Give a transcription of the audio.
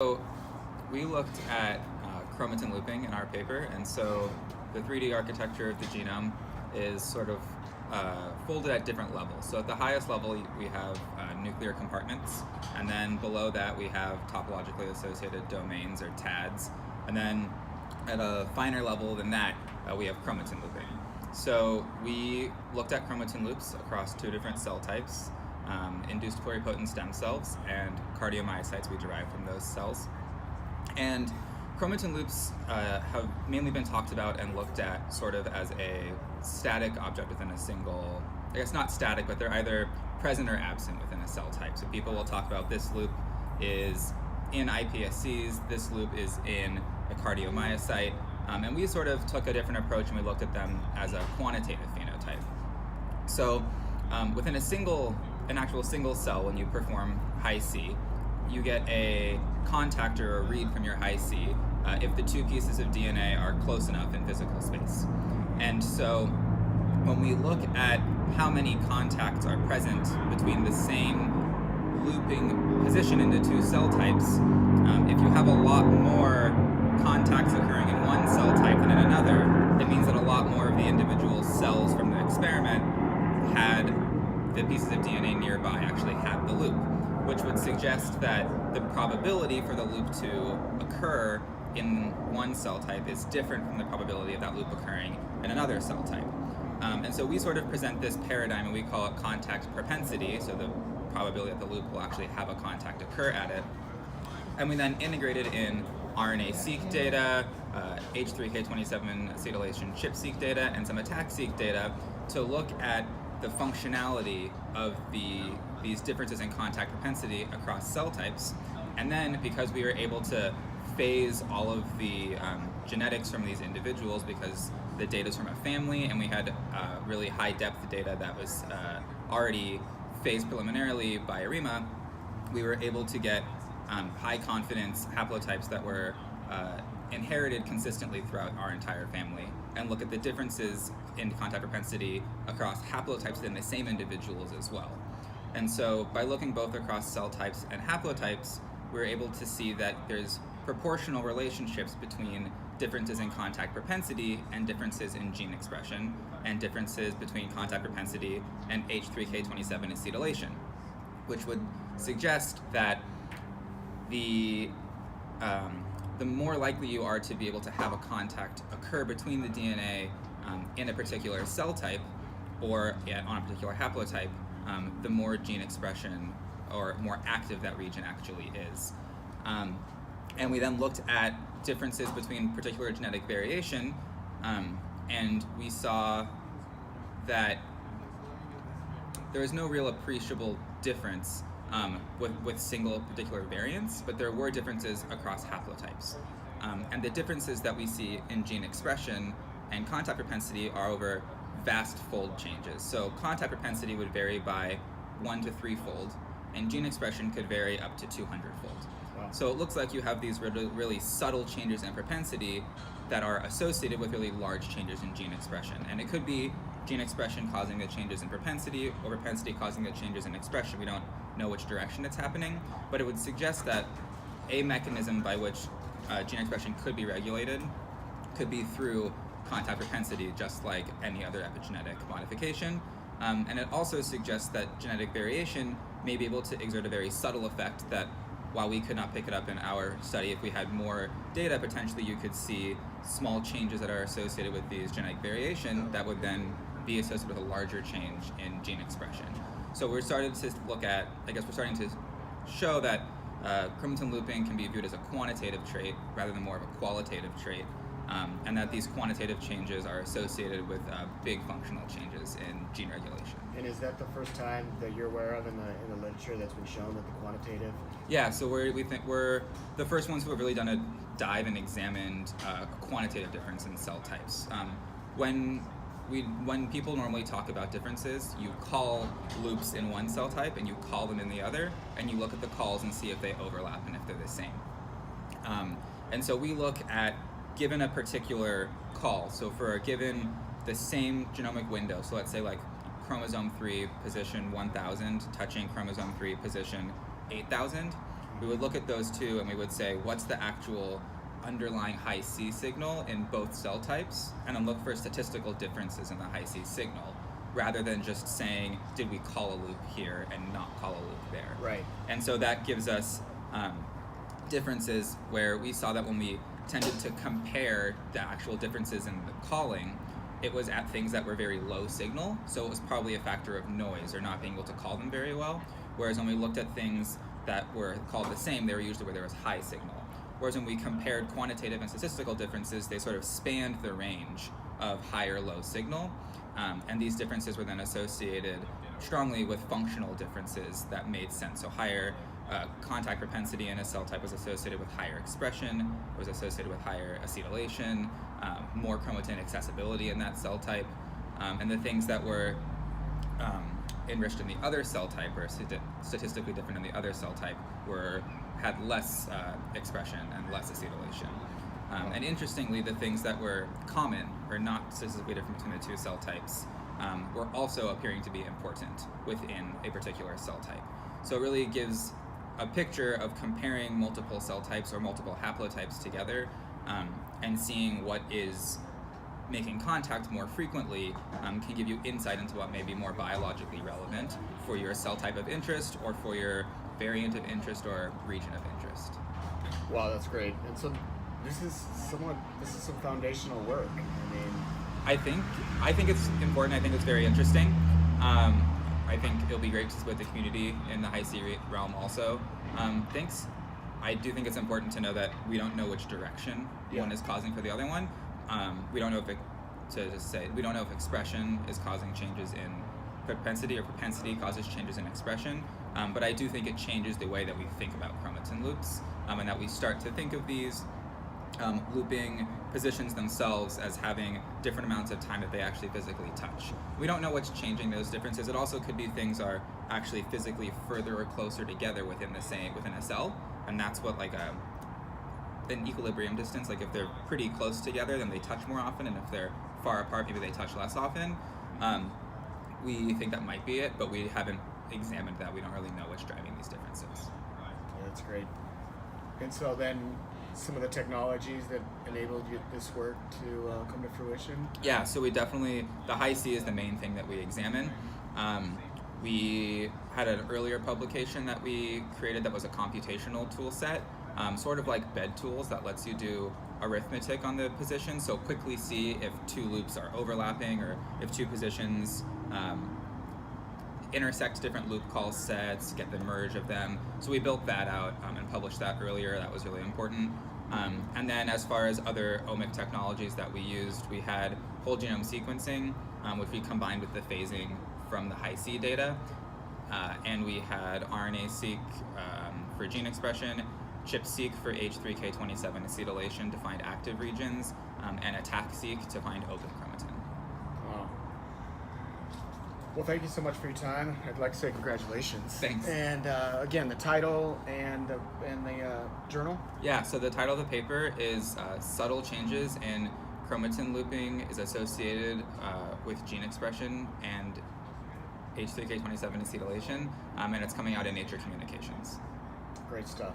So we looked at chromatin looping in our paper, and so the 3D architecture of the genome is sort of folded at different levels. So at the highest level, we have nuclear compartments, and then below that we have topologically associated domains, or TADs, and then at a finer level than that, we have chromatin looping. So we looked at chromatin loops across two different cell types, induced pluripotent stem cells and cardiomyocytes we derived from those cells. And chromatin loops have mainly been talked about and looked at sort of as a static object within a single, I guess not static, but they're either present or absent within a cell type. So people will talk about this loop is in iPSCs, this loop is in a cardiomyocyte, and we sort of took a different approach and we looked at them as a quantitative phenotype. So within an actual single cell, when you perform Hi-C, you get a contact or a read from your Hi-C if the two pieces of DNA are close enough in physical space. And so when we look at how many contacts are present between the same looping position in the two cell types, if you have a lot more contacts occurring in one cell type than in another, it means that a lot more of the individual cells from the experiment had the pieces of DNA nearby actually had the loop, which would suggest that the probability for the loop to occur in one cell type is different from the probability of that loop occurring in another cell type. And so we sort of present this paradigm and we call it contact propensity, so the probability that the loop will actually have a contact occur at it. And we then integrated in RNA-seq data, H3K27 acetylation ChIP-seq data, and some ATAC-seq data to look at the functionality of these differences in contact propensity across cell types. And then, because we were able to phase all of the genetics from these individuals, because the data is from a family and we had really high depth data that was already phased preliminarily by Arima, we were able to get high confidence haplotypes that were inherited consistently throughout our entire family, and look at the differences in contact propensity across haplotypes within the same individuals as well. And so by looking both across cell types and haplotypes, we're able to see that there's proportional relationships between differences in contact propensity and differences in gene expression, and differences between contact propensity and H3K27 acetylation, which would suggest that the more likely you are to be able to have a contact occur between the DNA in a particular cell type or on a particular haplotype, the more gene expression or more active that region actually is. And we then looked at differences between particular genetic variation, and we saw that there is no real appreciable difference with single particular variants, but there were differences across haplotypes. And the differences that we see in gene expression and contact propensity are over vast fold changes. So contact propensity would vary by 1 to 3-fold, and gene expression could vary up to 200-fold. Wow. So it looks like you have these really subtle changes in propensity that are associated with really large changes in gene expression. And it could be gene expression causing the changes in propensity, or propensity causing the changes in expression. We don't know which direction it's happening, but it would suggest that a mechanism by which gene expression could be regulated could be through contact propensity, just like any other epigenetic modification. And it also suggests that genetic variation may be able to exert a very subtle effect that, while we could not pick it up in our study, if we had more data, potentially you could see small changes that are associated with these genetic variation that would then be associated with a larger change in gene expression. So we're starting to look at, we're starting to show that chromatin looping can be viewed as a quantitative trait rather than more of a qualitative trait, and that these quantitative changes are associated with big functional changes in gene regulation. And is that the first time that you're aware of in the literature that's been shown that the quantitative? Yeah, so we think we're the first ones who have really done a dive and examined quantitative difference in cell types. When people normally talk about differences, you call loops in one cell type and you call them in the other, and you look at the calls and see if they overlap and if they're the same. And so we look at, given a particular call, so for a given the same genomic window, so let's say like chromosome 3 position 1000 touching chromosome 3 position 8000, we would look at those two and we would say, what's the actual underlying high C signal in both cell types, and then look for statistical differences in the high C signal, rather than just saying, did we call a loop here and not call a loop there? Right. And so that gives us differences where we saw that when we tended to compare the actual differences in the calling, it was at things that were very low signal, so it was probably a factor of noise or not being able to call them very well. Whereas when we looked at things that were called the same, they were usually where there was high signal. Whereas when we compared quantitative and statistical differences, they sort of spanned the range of high or low signal, and these differences were then associated strongly with functional differences that made sense. So higher contact propensity in a cell type was associated with higher expression, was associated with higher acetylation, more chromatin accessibility in that cell type, and the things that were enriched in the other cell type or statistically different in the other cell type had less expression and less acetylation. And interestingly, the things that were common or not statistically different between the two cell types were also appearing to be important within a particular cell type. So it really gives a picture of comparing multiple cell types or multiple haplotypes together and seeing what is making contact more frequently can give you insight into what may be more biologically relevant for your cell type of interest or for your variant of interest or region of interest. Wow, that's great. And so this is some foundational work. I think it's important. I think it's very interesting. I think it'll be great to split the community in the high C realm also thinks. I do think it's important to know that we don't know which direction one is causing for the other one. We don't know we don't know if expression is causing changes in propensity or propensity causes changes in expression. But I do think it changes the way that we think about chromatin loops, and that we start to think of these looping positions themselves as having different amounts of time that they actually physically touch. We don't know what's changing those differences. It also could be things are actually physically further or closer together within a cell, and that's what an equilibrium distance, like if they're pretty close together, then they touch more often, and if they're far apart, maybe they touch less often. We think that might be it, but we haven't examined that. We don't really know what's driving these differences. Yeah, that's great. And so then some of the technologies that enabled this work to come to fruition? Yeah, so we definitely, the high C is the main thing that we examine. We had an earlier publication that we created that was a computational tool set, sort of like bed tools that lets you do arithmetic on the position, so quickly see if two loops are overlapping or if two positions intersect different loop call sets, get the merge of them. So we built that out and published that earlier. That was really important. And then as far as other omic technologies that we used, we had whole genome sequencing, which we combined with the phasing from the high C data. And we had RNA-seq for gene expression, ChIP-seq for H3K27 acetylation to find active regions, and ATAC-seq to find open chromatin. Wow. Well, thank you so much for your time. I'd like to say congratulations. Thanks. And again, the title and the journal? Yeah, so the title of the paper is Subtle Changes in Chromatin Looping is Associated with Gene Expression and H3K27 acetylation, and it's coming out in Nature Communications. Great stuff.